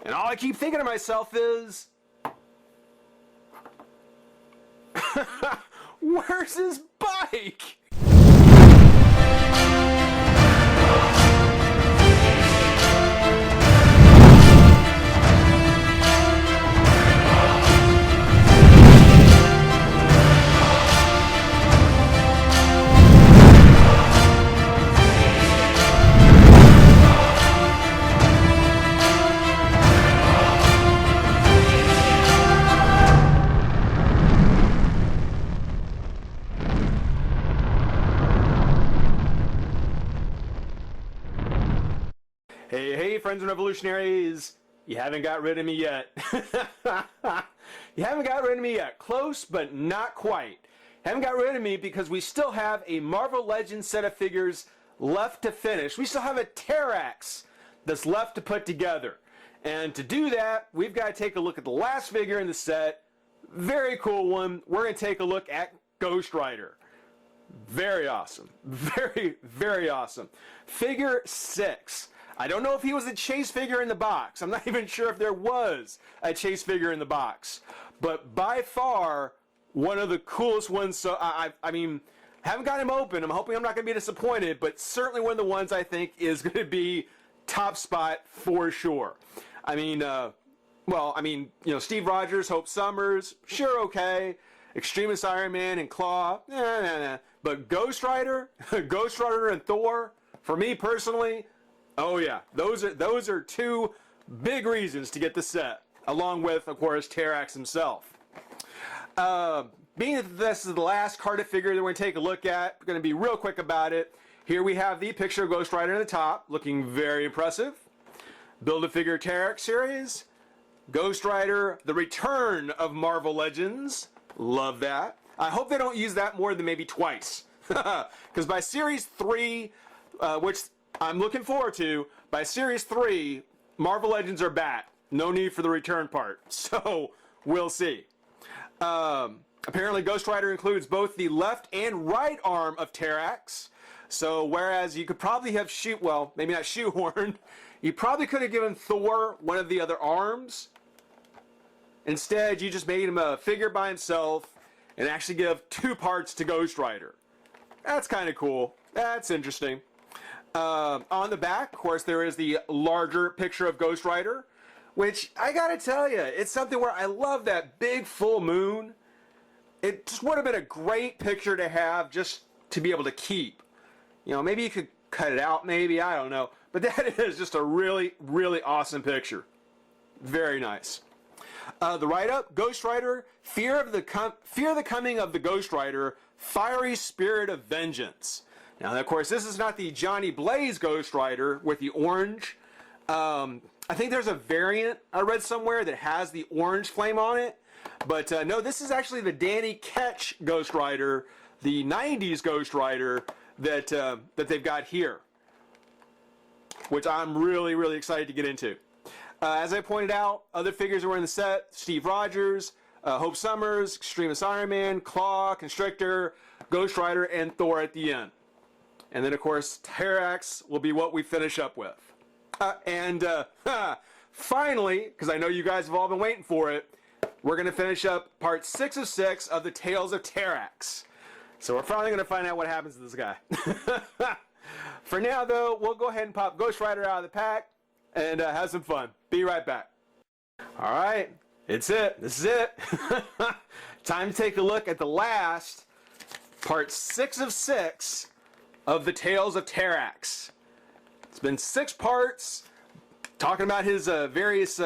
And all I keep thinking to myself is, where's his bike? Hey, friends and revolutionaries, you haven't got rid of me yet. You haven't got rid of me yet. Close, but not quite. Haven't got rid of me because we still have a Marvel Legends set of figures left to finish. We still have a Terrax that's left to put together. And to do that, we've got to take a look at the last figure in the set. Very cool one. We're going to take a look at Ghost Rider. Very awesome. Very, very awesome. Figure 6. I don't know if he was a chase figure in the box. I'm not even sure if there was a chase figure in the box. But by far, one of the coolest ones. So I mean, haven't got him open. I'm hoping I'm not going to be disappointed. But certainly one of the ones I think is going to be top spot for sure. I mean, Steve Rogers, Hope Summers, sure, okay. Extremist Iron Man and Claw, nah. But Ghost Rider, Ghost Rider and Thor, for me personally, oh yeah, those are two big reasons to get the set, along with, of course, Terrax himself. Being that this is the last carded figure that we're going to take a look at, we're going to be real quick about it. Here we have the picture of Ghost Rider at the top, looking very impressive. Build-A-Figure Terrax series. Ghost Rider, the return of Marvel Legends. Love that. I hope they don't use that more than maybe twice. Because by Series 3, which I'm looking forward to, by Series 3, Marvel Legends are back. No need for the return part. So, we'll see. Apparently, Ghost Rider includes both the left and right arm of Terrax. So, whereas you could probably have maybe not shoehorned, you probably could have given Thor one of the other arms. Instead, you just made him a figure by himself and actually give two parts to Ghost Rider. That's kind of cool. That's interesting. On the back, of course, there is the larger picture of Ghost Rider, which I gotta tell you, it's something where I love that big full moon. It just would have been a great picture to have just to be able to keep. You know, maybe you could cut it out, maybe, I don't know. But that is just a really, really awesome picture. Very nice. The write-up, Ghost Rider, fear the coming of the Ghost Rider, fiery spirit of vengeance. Now, of course, this is not the Johnny Blaze Ghost Rider with the orange. I think there's a variant I read somewhere that has the orange flame on it. But no, this is actually the Danny Ketch Ghost Rider, the 90s Ghost Rider that they've got here, which I'm really, really excited to get into. As I pointed out, other figures that were in the set: Steve Rogers, Hope Summers, Extremist Iron Man, Claw, Constrictor, Ghost Rider, and Thor at the end. And then, of course, Terrax will be what we finish up with. Finally, because I know you guys have all been waiting for it, we're going to finish up part 6 of 6 of the Tales of Terrax. So we're finally going to find out what happens to this guy. For now, though, we'll go ahead and pop Ghost Rider out of the pack and have some fun. Be right back. All right, it's it. This is it. Time to take a look at the last part 6 of 6 of the Tales of Terrax. It's been 6 parts talking about his various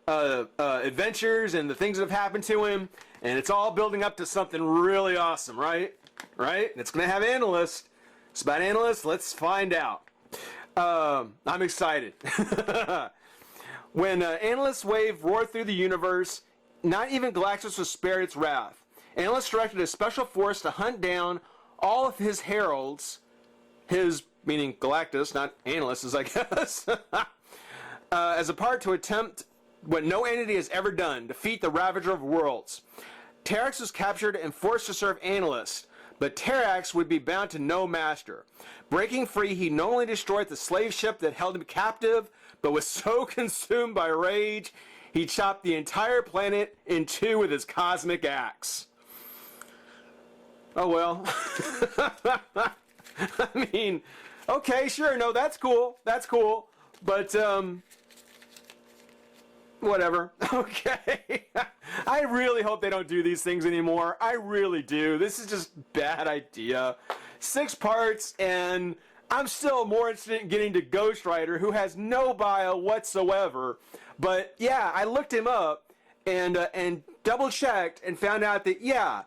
adventures and the things that have happened to him, and it's all building up to something really awesome, right? Right? And it's going to have analysts. It's about analysts. Let's find out. I'm excited. When Analyst's wave roared through the universe, not even Galactus was spared its wrath. Analyst directed a special force to hunt down all of his heralds, his, meaning Galactus, not Analyst's, I guess, as a part to attempt what no entity has ever done, defeat the Ravager of Worlds. Terrax was captured and forced to serve Analyst, but Terrax would be bound to no master. Breaking free, he not only destroyed the slave ship that held him captive, but was so consumed by rage, he chopped the entire planet in two with his cosmic axe. Oh well. I mean, okay, sure, no, that's cool, but whatever. Okay. I really hope they don't do these things anymore. I really do. This is just bad idea. 6 parts, and I'm still more interested in getting to Ghost Rider, who has no bio whatsoever. But yeah, I looked him up and double checked and found out that yeah,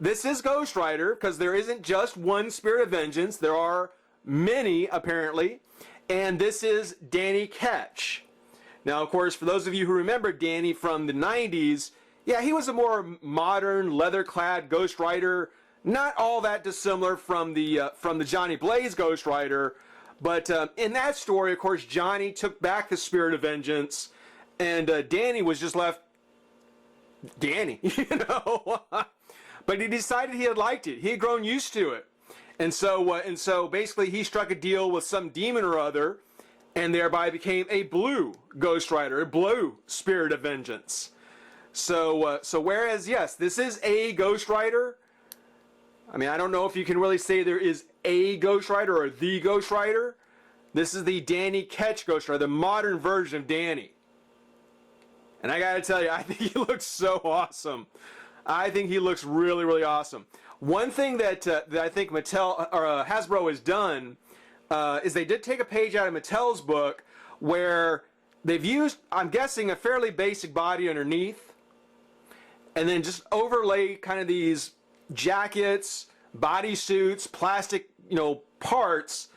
this is Ghost Rider, because there isn't just one Spirit of Vengeance. There are many, apparently. And this is Danny Ketch. Now, of course, for those of you who remember Danny from the 90s, yeah, he was a more modern, leather-clad Ghost Rider. Not all that dissimilar from the Johnny Blaze Ghost Rider. But in that story, of course, Johnny took back the Spirit of Vengeance. And Danny was just left Danny, you know. But he decided he had liked it. He had grown used to it. And so basically he struck a deal with some demon or other, and thereby became a blue Ghost Rider, a blue Spirit of Vengeance. So whereas, yes, this is a Ghost Rider, I mean, I don't know if you can really say there is a Ghost Rider or the Ghost Rider. This is the Danny Ketch Ghost Rider, the modern version of Danny. And I gotta tell you, I think he looks so awesome. I think he looks really, really awesome. One thing that I think Mattel or Hasbro has done is they did take a page out of Mattel's book where they've used, I'm guessing, a fairly basic body underneath, and then just overlay kind of these jackets, bodysuits, plastic, parts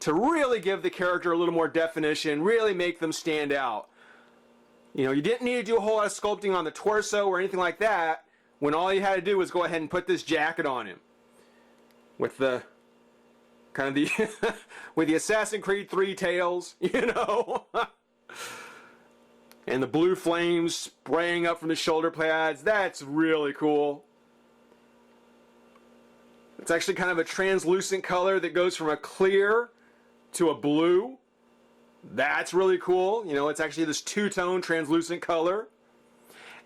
to really give the character a little more definition, really make them stand out. You didn't need to do a whole lot of sculpting on the torso or anything like that, when all you had to do was go ahead and put this jacket on him. With the, kind of the, with the Assassin's Creed 3 tails, and the blue flames spraying up from the shoulder pads. That's really cool. It's actually kind of a translucent color that goes from a clear to a blue. That's really cool. It's actually this two-tone translucent color.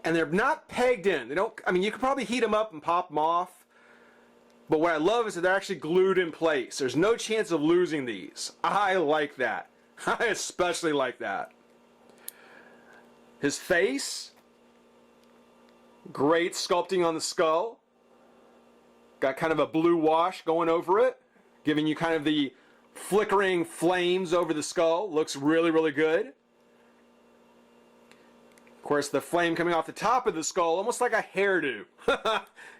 And they're not pegged in. You could probably heat them up and pop them off. But what I love is that they're actually glued in place. There's no chance of losing these. I like that. I especially like that. His face. Great sculpting on the skull. Got kind of a blue wash going over it, giving you kind of the flickering flames over the skull. Looks really, really good. Of course, the flame coming off the top of the skull, almost like a hairdo.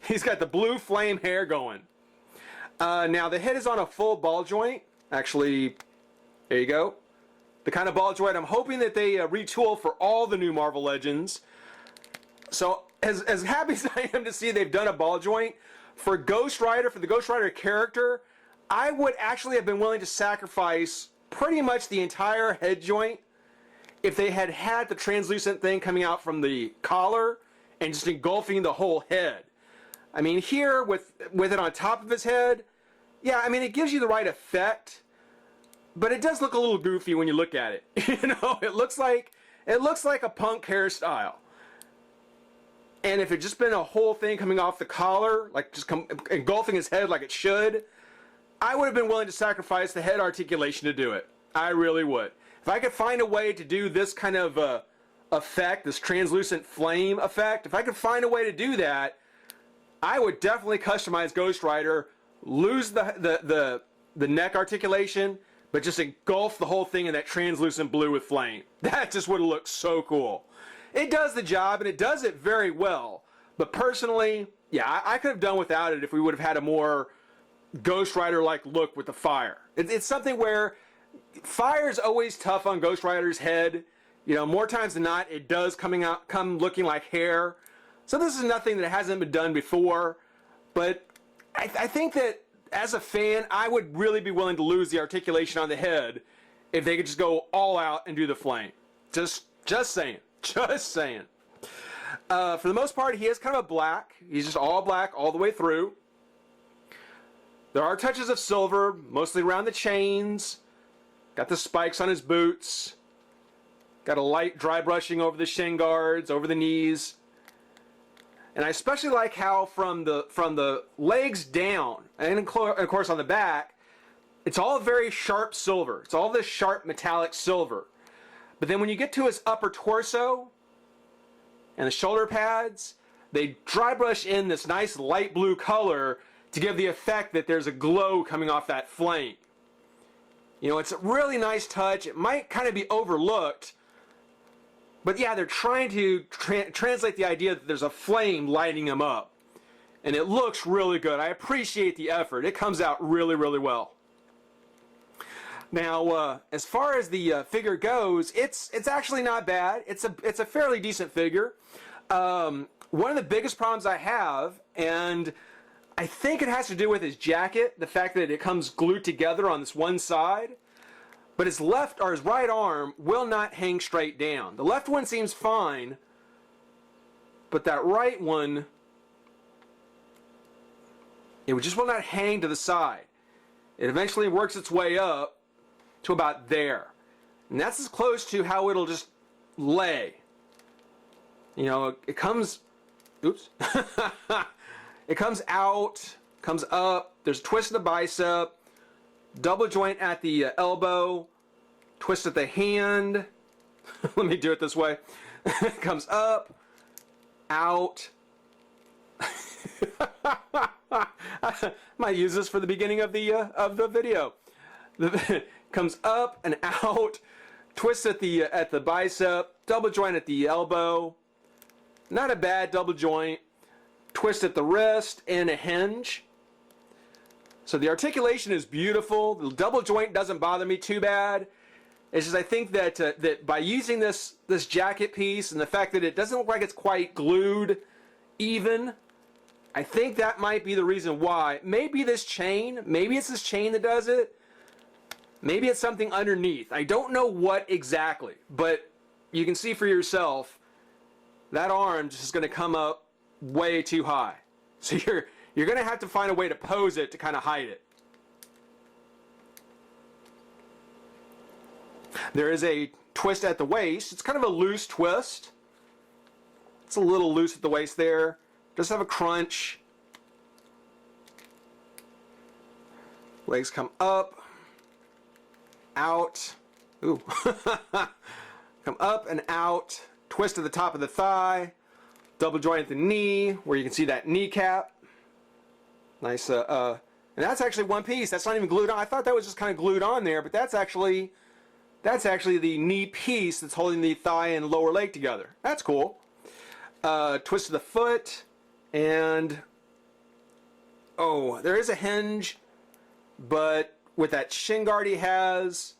He's got the blue flame hair going. Now, the head is on a full ball joint. Actually, there you go. The kind of ball joint I'm hoping that they retool for all the new Marvel Legends. So, as happy as I am to see they've done a ball joint, for Ghost Rider, for the Ghost Rider character, I would actually have been willing to sacrifice pretty much the entire head joint if they had had the translucent thing coming out from the collar and just engulfing the whole head. I mean, here with it on top of his head, yeah, I mean, it gives you the right effect, but it does look a little goofy when you look at it. It looks like a punk hairstyle. And if it just been a whole thing coming off the collar, like just engulfing his head like it should, I would have been willing to sacrifice the head articulation to do it. I really would. If I could find a way to do this kind of effect, this translucent flame effect, if I could find a way to do that, I would definitely customize Ghost Rider, lose the neck articulation, but just engulf the whole thing in that translucent blue with flame. That just would have looked so cool. It does the job, and it does it very well. But personally, yeah, I could have done without it if we would have had a more Ghost Rider-like look with the fire. It's something where fire is always tough on Ghost Rider's head. More times than not, it does come looking like hair. So this is nothing that hasn't been done before. But I think that as a fan, I would really be willing to lose the articulation on the head if they could just go all out and do the flame. Just saying. Just saying. For the most part, he is kind of a black. He's just all black all the way through. There are touches of silver, mostly around the chains. Got the spikes on his boots. Got a light dry brushing over the shin guards, over the knees. And I especially like how from the legs down, and of course on the back, it's all very sharp silver. It's all this sharp metallic silver. But then when you get to his upper torso and the shoulder pads, they dry brush in this nice light blue color to give the effect that there's a glow coming off that flame. You know, it's a really nice touch. It might kind of be overlooked, but yeah, they're trying to translate the idea that there's a flame lighting them up. And it looks really good. I appreciate the effort. It comes out really, really well. Now, as far as the figure goes, it's actually not bad. It's a fairly decent figure. One of the biggest problems I have, and I think it has to do with his jacket, the fact that it comes glued together on this one side, but his left or his right arm will not hang straight down. The left one seems fine, but that right one, it just will not hang to the side. It eventually works its way up to about there. And that's as close to how it'll just lay. You know, it comes, oops. It comes out, comes up, there's a twist of the bicep, double joint at the elbow, twist at the hand. Let me do it this way. Comes up, out. I might use this for the beginning of the video. Comes up and out, twist at the bicep, double joint at the elbow. Not a bad double joint. Twist at the wrist and a hinge. So the articulation is beautiful. The double joint doesn't bother me too bad. It's just I think that that by using this jacket piece and the fact that it doesn't look like it's quite glued even, I think that might be the reason why. Maybe this chain, maybe it's this chain that does it. Maybe it's something underneath. I don't know what exactly, but you can see for yourself that arm just is going to come up way too high. So you're going to have to find a way to pose it to kind of hide it. There is a twist at the waist. It's kind of a loose twist. It's a little loose at the waist there. Does have a crunch. Legs come up, out. Ooh. Come up and out. Twist at the top of the thigh. Double joint at the knee, where you can see that kneecap. Nice, and that's actually one piece. That's not even glued on. I thought that was just kind of glued on there, but that's actually the knee piece that's holding the thigh and lower leg together. That's cool. Twist of the foot, and oh, there is a hinge, but with that shin guard he has,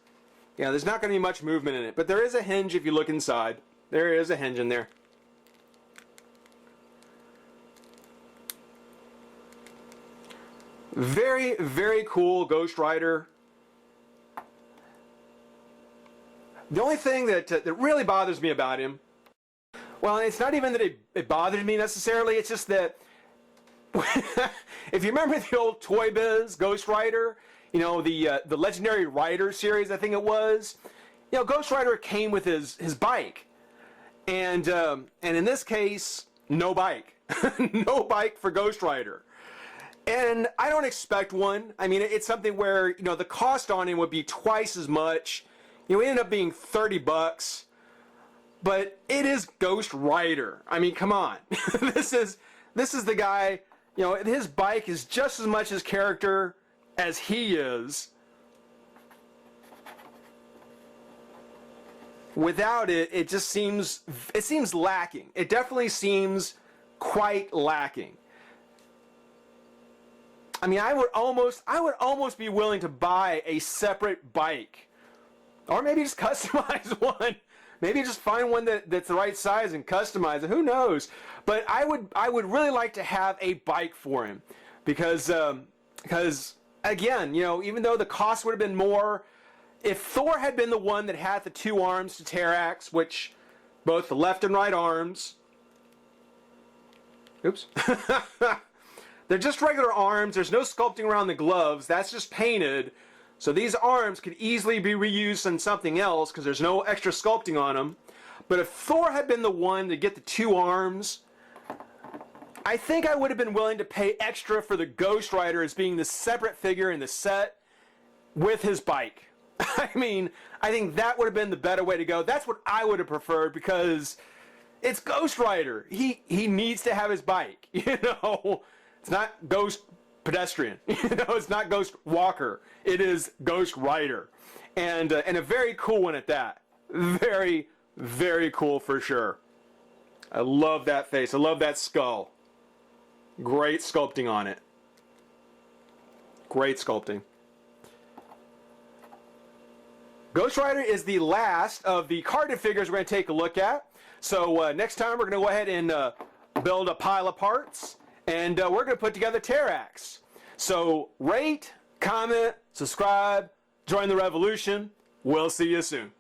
yeah, there's not going to be much movement in it. But there is a hinge if you look inside. There is a hinge in there. Very, very cool Ghost Rider. The only thing that really bothers me about him, well, it's not even that it bothers me necessarily, it's just that if you remember the old Toy Biz Ghost Rider, you know, the Legendary Rider series, I think it was, you know, Ghost Rider came with his bike. And in this case, no bike. No bike for Ghost Rider. And I don't expect one. I mean, it's something where, you know, the cost on him would be twice as much. You know, it ended up being $30. But it is Ghost Rider. I mean, come on. This is the guy, you know, his bike is just as much his character as he is. Without it, it just seems lacking. It definitely seems quite lacking. I mean, I would almost be willing to buy a separate bike, or maybe just customize one. Maybe just find one that's the right size and customize it. Who knows? But I would really like to have a bike for him, because again, you know, even though the cost would have been more, if Thor had been the one that had the two arms to Terrax, which both the left and right arms, oops. They're just regular arms. There's no sculpting around the gloves. That's just painted. So these arms could easily be reused in something else because there's no extra sculpting on them. But if Thor had been the one to get the 2 arms, I think I would have been willing to pay extra for the Ghost Rider as being the separate figure in the set with his bike. I mean, I think that would have been the better way to go. That's what I would have preferred because it's Ghost Rider. He needs to have his bike. You know, it's not Ghost Pedestrian. You know, it's not Ghost Walker. It is Ghost Rider, and a very cool one at that. Very, very cool for sure. I love that face. I love that skull. Great sculpting on it. Great sculpting. Ghost Rider is the last of the carded figures we're going to take a look at. So next time we're going to go ahead and build a pile of parts, and we're going to put together Terrax. So rate, comment, subscribe, join the revolution. We'll see you soon.